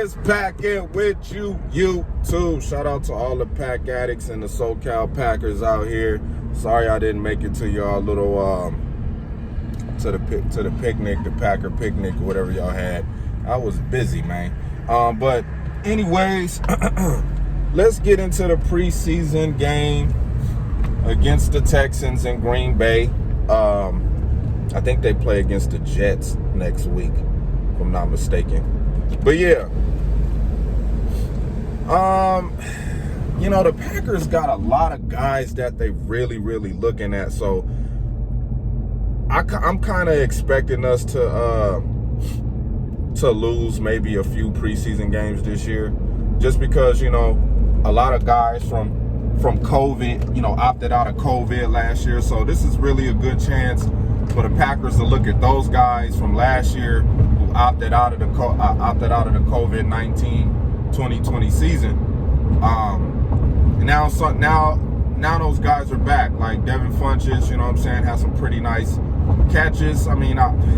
is packing with you, YouTube. Shout out to all the pack addicts and the SoCal Packers out here. Sorry I didn't make it to y'all little to the picnic, the Packer picnic, or whatever y'all had. I was busy, man. But anyways, let's get into the preseason game against the Texans in Green Bay. I think they play against the Jets next week, if I'm not mistaken. But yeah, the Packers got a lot of guys that they really looking at. So I'm kind of expecting us to lose maybe a few preseason games this year, just because a lot of guys from COVID, opted out of COVID last year. So this is really a good chance for the Packers to look at those guys from last year who opted out of the COVID-19 2020 season. And now those guys are back. Like Devin Funchess, has some pretty nice catches. I mean,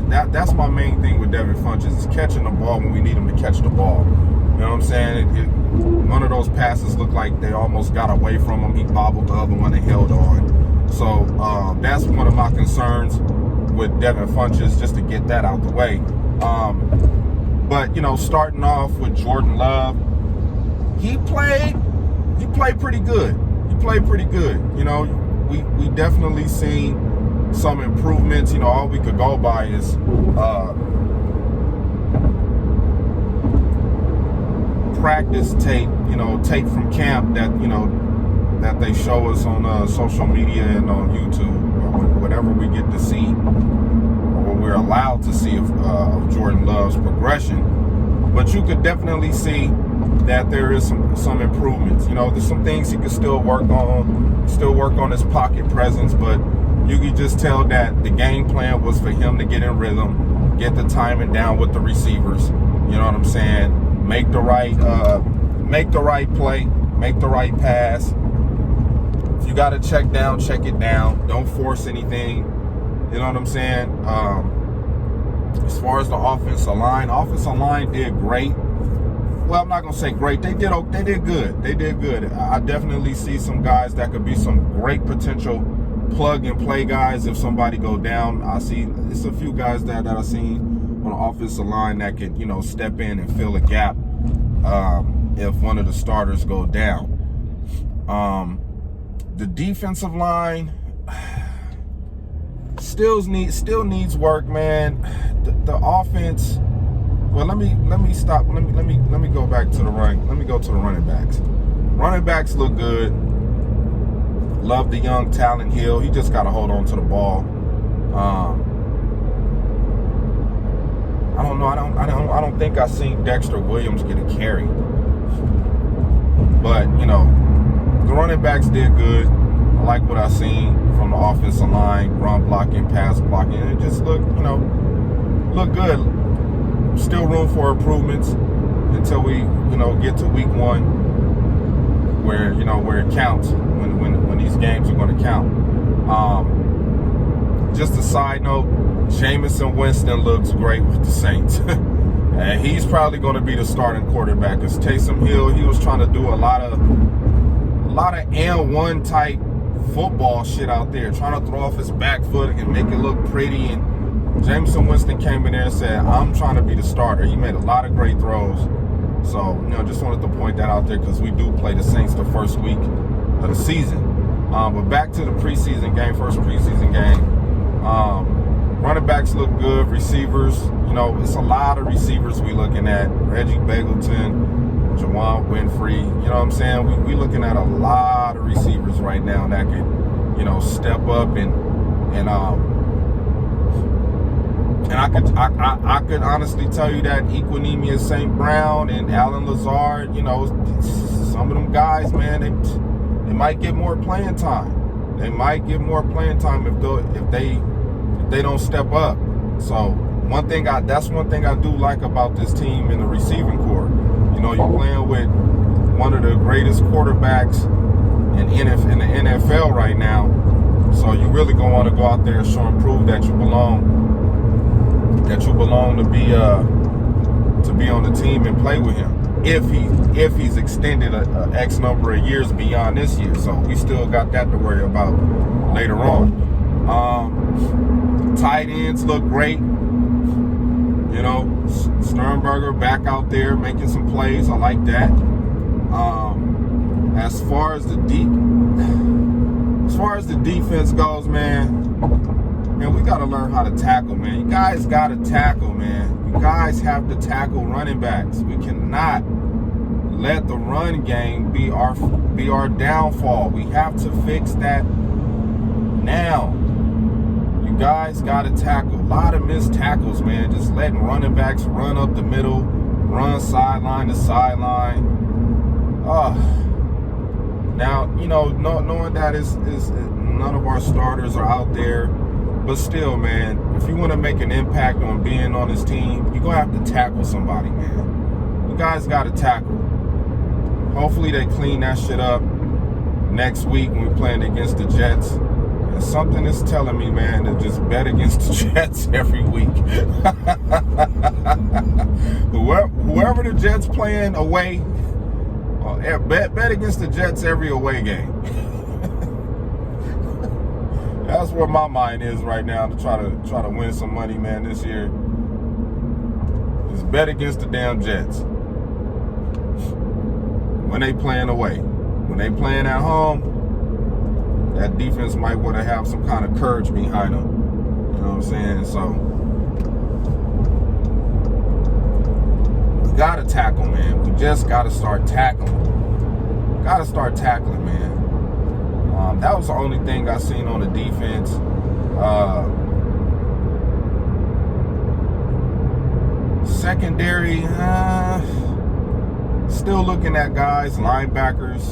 that's my main thing with Devin Funchess, is catching the ball when we need him to catch the ball. You know what I'm saying? One of those passes looked like they almost got away from him. He bobbled the other one and held on. So that's one of my concerns with Devin Funchess, just to get that out the way. But starting off with Jordan Love, he played pretty good. We definitely seen some improvements. All we could go by is practice tape, tape from camp that they show us on social media and on YouTube, or whatever we get to see, or we're allowed to see of Jordan Love's progression. But you could definitely see that there is some improvements. There's some things he could still work on his pocket presence, but you could just tell that the game plan was for him to get in rhythm, get the timing down with the receivers. You know what I'm saying? Make the right play, make the right pass. If you got to check it down. Don't force anything. You know what I'm saying? As far as the offensive line did great. Well, I'm not gonna say great. They did good. They did good. I definitely see some guys that could be some great potential plug and play guys if somebody go down. I see it's a few guys that I've seen on the offensive line that can step in and fill a gap if one of the starters go down. The defensive line still needs work, man. The offense. Well, let me stop. Let me go back to the run. Let me go to the running backs. Running backs look good. Love the young talent Hill. He just got to hold on to the ball. I don't know. I don't think I seen Dexter Williams get a carry. But the running backs did good. I like what I seen from the offensive line, run blocking, pass blocking. It just looked good. Still room for improvements until we get to week 1, where it counts, when these games are going to count. Just a side note, Jameis Winston looks great with the Saints. And he's probably going to be the starting quarterback, because Taysom Hill, he was trying to do a lot of and one type football shit out there, trying to throw off his back foot and make it look pretty. And Jameis Winston came in there and said, I'm trying to be the starter. He made a lot of great throws. So, just wanted to point that out there, because we do play the Saints the first week of the season. But back to the first preseason game. Running backs look good. Receivers, it's a lot of receivers we looking at. Reggie Begelton, Juwan Winfrey. You know what I'm saying? We looking at a lot of receivers right now that could, step up and I could honestly tell you that Equinemius St. Brown and Alan Lazard, some of them guys, man, they might get more playing time. They might get more playing time if they don't step up. So that's one thing I do like about this team in the receiving corps. You're playing with one of the greatest quarterbacks in the NFL right now. So you really gonna want to go out there and show and prove that you belong to be to be on the team and play with him if he's extended a X number of years beyond this year. So we still got that to worry about later on. Tight ends look great. You know, Sternberger back out there making some plays. I like that. As far as the defense goes, man, we got to learn how to tackle, man. You guys got to tackle, man. You guys have to tackle running backs. We cannot let the run game be our downfall. We have to fix that now. You guys got to tackle. A lot of missed tackles, man. Just letting running backs run up the middle, run sideline to sideline. Now, you know, knowing that is none of our starters are out there, but still, man, if you want to make an impact on being on this team, you're going to have to tackle somebody, man. You guys got to tackle. Hopefully they clean that shit up next week when we're playing against the Jets. And something is telling me, man, to just bet against the Jets every week. Whoever the Jets playing away, bet against the Jets every away game. That's where my mind is right now, to try to win some money, man, this year. Just bet against the damn Jets. When they playing away. When they playing at home, that defense might want to have some kind of courage behind them. You know what I'm saying? So we got to tackle, man. We just got to start tackling. Got to start tackling, man. That was the only thing I seen on the defense. Secondary, still looking at guys, linebackers,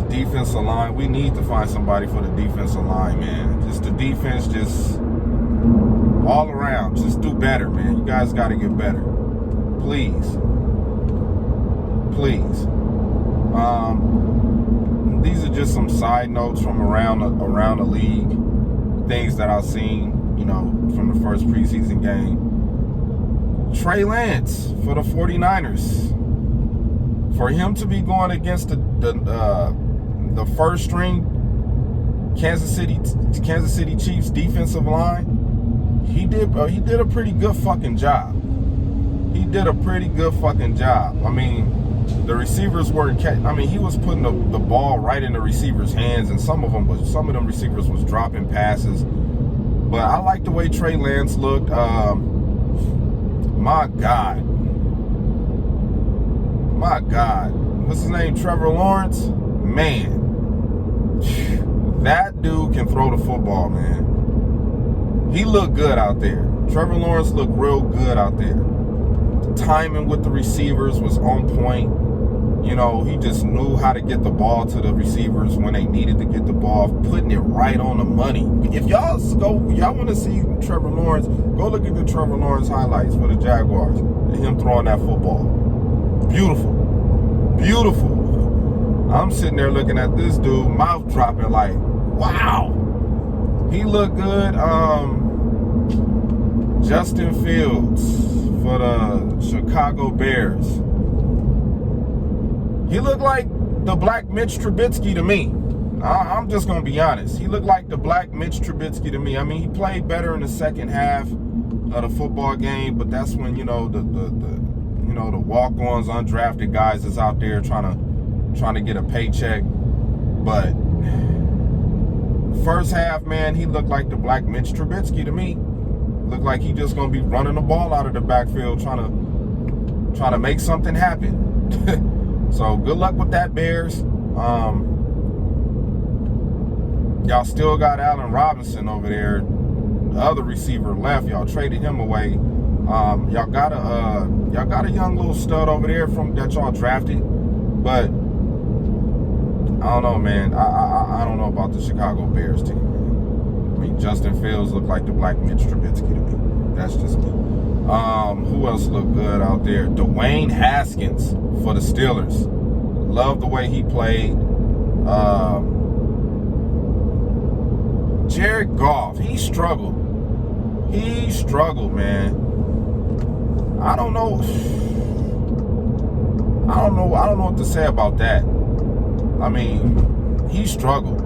defensive line. We need to find somebody for the defensive line, man. Just the defense, just all around, just do better, man. You guys got to get better. Please. Please. These are just some side notes from around the league, things that I've seen, you know, from the first preseason game. Trey Lance for the 49ers. For him to be going against the first string Kansas City Chiefs defensive line, he did a pretty good fucking job. He did a pretty good fucking job. I mean, the receivers weren't catching. I mean, he was putting the ball right in the receivers' hands, and some of them receivers was dropping passes. But I like the way Trey Lance looked. My God. What's his name? Trevor Lawrence? Man. That dude can throw the football, man. He looked good out there. Trevor Lawrence looked real good out there. The timing with the receivers was on point. You know, he just knew how to get the ball to the receivers when they needed to get the ball, putting it right on the money. If y'all want to see Trevor Lawrence, go look at the Trevor Lawrence highlights for the Jaguars and him throwing that football. Beautiful. Beautiful. I'm sitting there looking at this dude, mouth dropping like, wow. He looked good. Justin Fields for the Chicago Bears. He looked like the black Mitch Trubisky to me. I'm just going to be honest. He looked like the black Mitch Trubisky to me. I mean, he played better in the second half of the football game, but that's when, you know, the walk-ons, undrafted guys is out there trying to get a paycheck. But first half, man, he looked like the black Mitch Trubisky to me. Looked like he just going to be running the ball out of the backfield, trying to make something happen. So good luck with that, Bears. Y'all still got Allen Robinson over there. The other receiver left. Y'all traded him away. Y'all got a young little stud over there that y'all drafted, but I don't know, man. I don't know about the Chicago Bears team, man. I mean, Justin Fields looked like the black Mitch Trubisky to me. That's just me. Who else looked good out there? Dwayne Haskins for the Steelers. Love the way he played. Jared Goff, he struggled. He struggled, man. I don't know what to say about that. I mean, he struggled.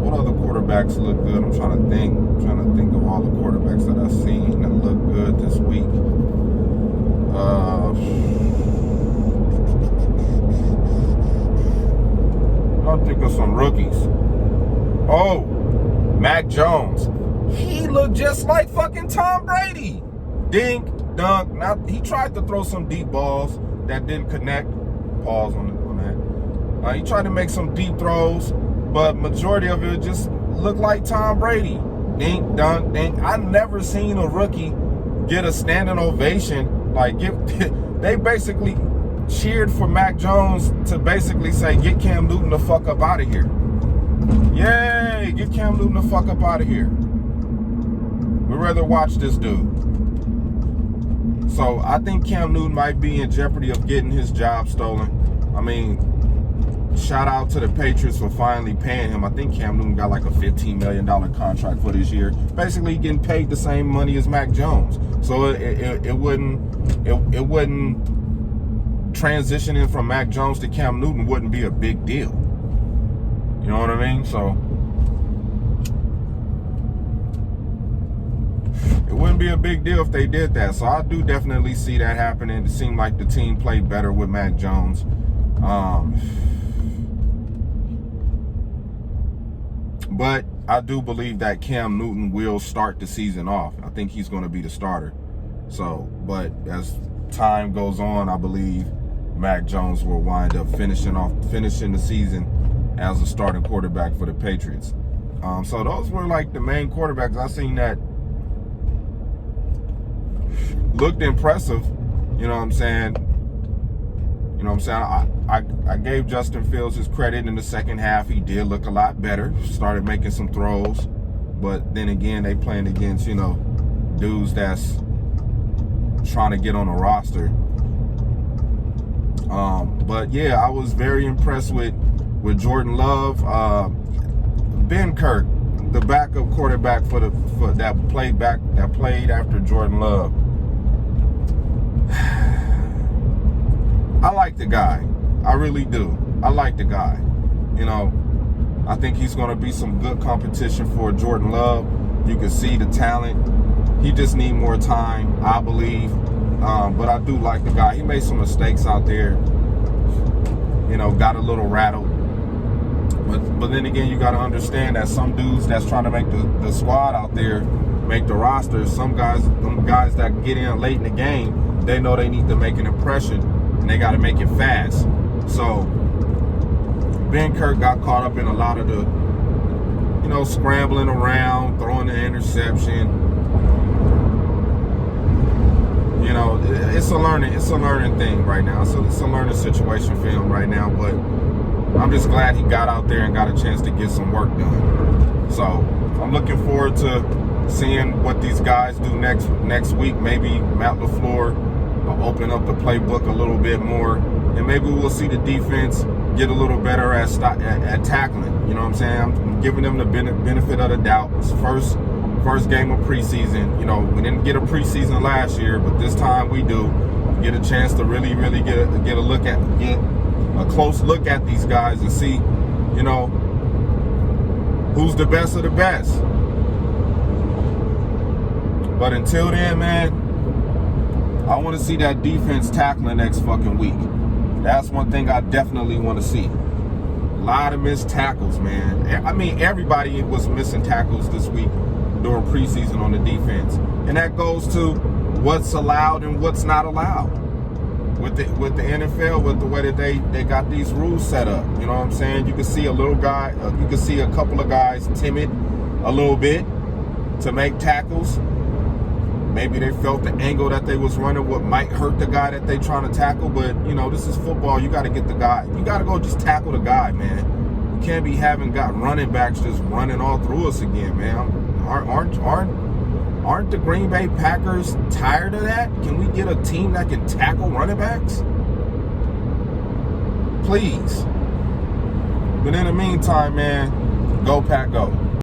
What other quarterbacks look good? I'm trying to think of all the quarterbacks that I've seen that look good this week. I'll think of some rookies. Oh, Mac Jones. He looked just like fucking Tom Brady. Dink, dunk. Now, he tried to throw some deep balls that didn't connect. Pause on that. He tried to make some deep throws, but majority of it just looked like Tom Brady. Dink, dunk, dink. I never seen a rookie get a standing ovation. Like, they basically cheered for Mac Jones to basically say, get Cam Newton the fuck up out of here. Yay, get Cam Newton the fuck up out of here. We'd rather watch this dude. So I think Cam Newton might be in jeopardy of getting his job stolen. I mean, shout out to the Patriots for finally paying him. I think Cam Newton got like a $15 million contract for this year. Basically getting paid the same money as Mac Jones. So it wouldn't transitioning from Mac Jones to Cam Newton wouldn't be a big deal. You know what I mean? So it wouldn't be a big deal if they did that. So I do definitely see that happening. It seemed like the team played better with Mac Jones. But I do believe that Cam Newton will start the season off. I think he's going to be the starter. So, but as time goes on, I believe Mac Jones will wind up finishing the season as a starting quarterback for the Patriots. So those were like the main quarterbacks I seen that looked impressive. You know what I'm saying? I gave Justin Fields his credit in the second half. He did look a lot better. Started making some throws. But then again, they playing against, dudes that's trying to get on a roster. But yeah, I was very impressed with Jordan Love. Ben Kirk, the backup quarterback that played after Jordan Love. I like the guy. I really do. I like the guy. I think he's going to be some good competition for Jordan Love. You can see the talent. He just need more time, I believe. But I do like the guy. He made some mistakes out there. Got a little rattled. But then again, you got to understand that some dudes that's trying to make the squad out there, make the roster, them guys that get in late in the game, they know they need to make an impression. And they got to make it fast. So Ben Kirk got caught up in a lot of the, scrambling around, throwing the interception. It's a learning thing right now. So it's a learning situation for him right now. But I'm just glad he got out there and got a chance to get some work done. So I'm looking forward to seeing what these guys do next week. Maybe Matt LaFleur open up the playbook a little bit more, and maybe we'll see the defense get a little better at tackling. You know what I'm saying? I'm giving them the benefit of the doubt. It's first game of preseason. We didn't get a preseason last year, but this time we do get a chance to really get a close look at these guys and see, who's the best of the best. But until then, man, I want to see that defense tackling next fucking week. That's one thing I definitely want to see. A lot of missed tackles, man. I mean, everybody was missing tackles this week during preseason on the defense. And that goes to what's allowed and what's not allowed. With the NFL, with the way that they got these rules set up. You know what I'm saying? You can see a couple of guys timid a little bit to make tackles. Maybe they felt the angle that they was running what might hurt the guy that they trying to tackle. But, this is football. You got to get the guy. You got to go just tackle the guy, man. You can't be having running backs just running all through us again, man. Aren't the Green Bay Packers tired of that? Can we get a team that can tackle running backs? Please. But in the meantime, man, go Pack, go.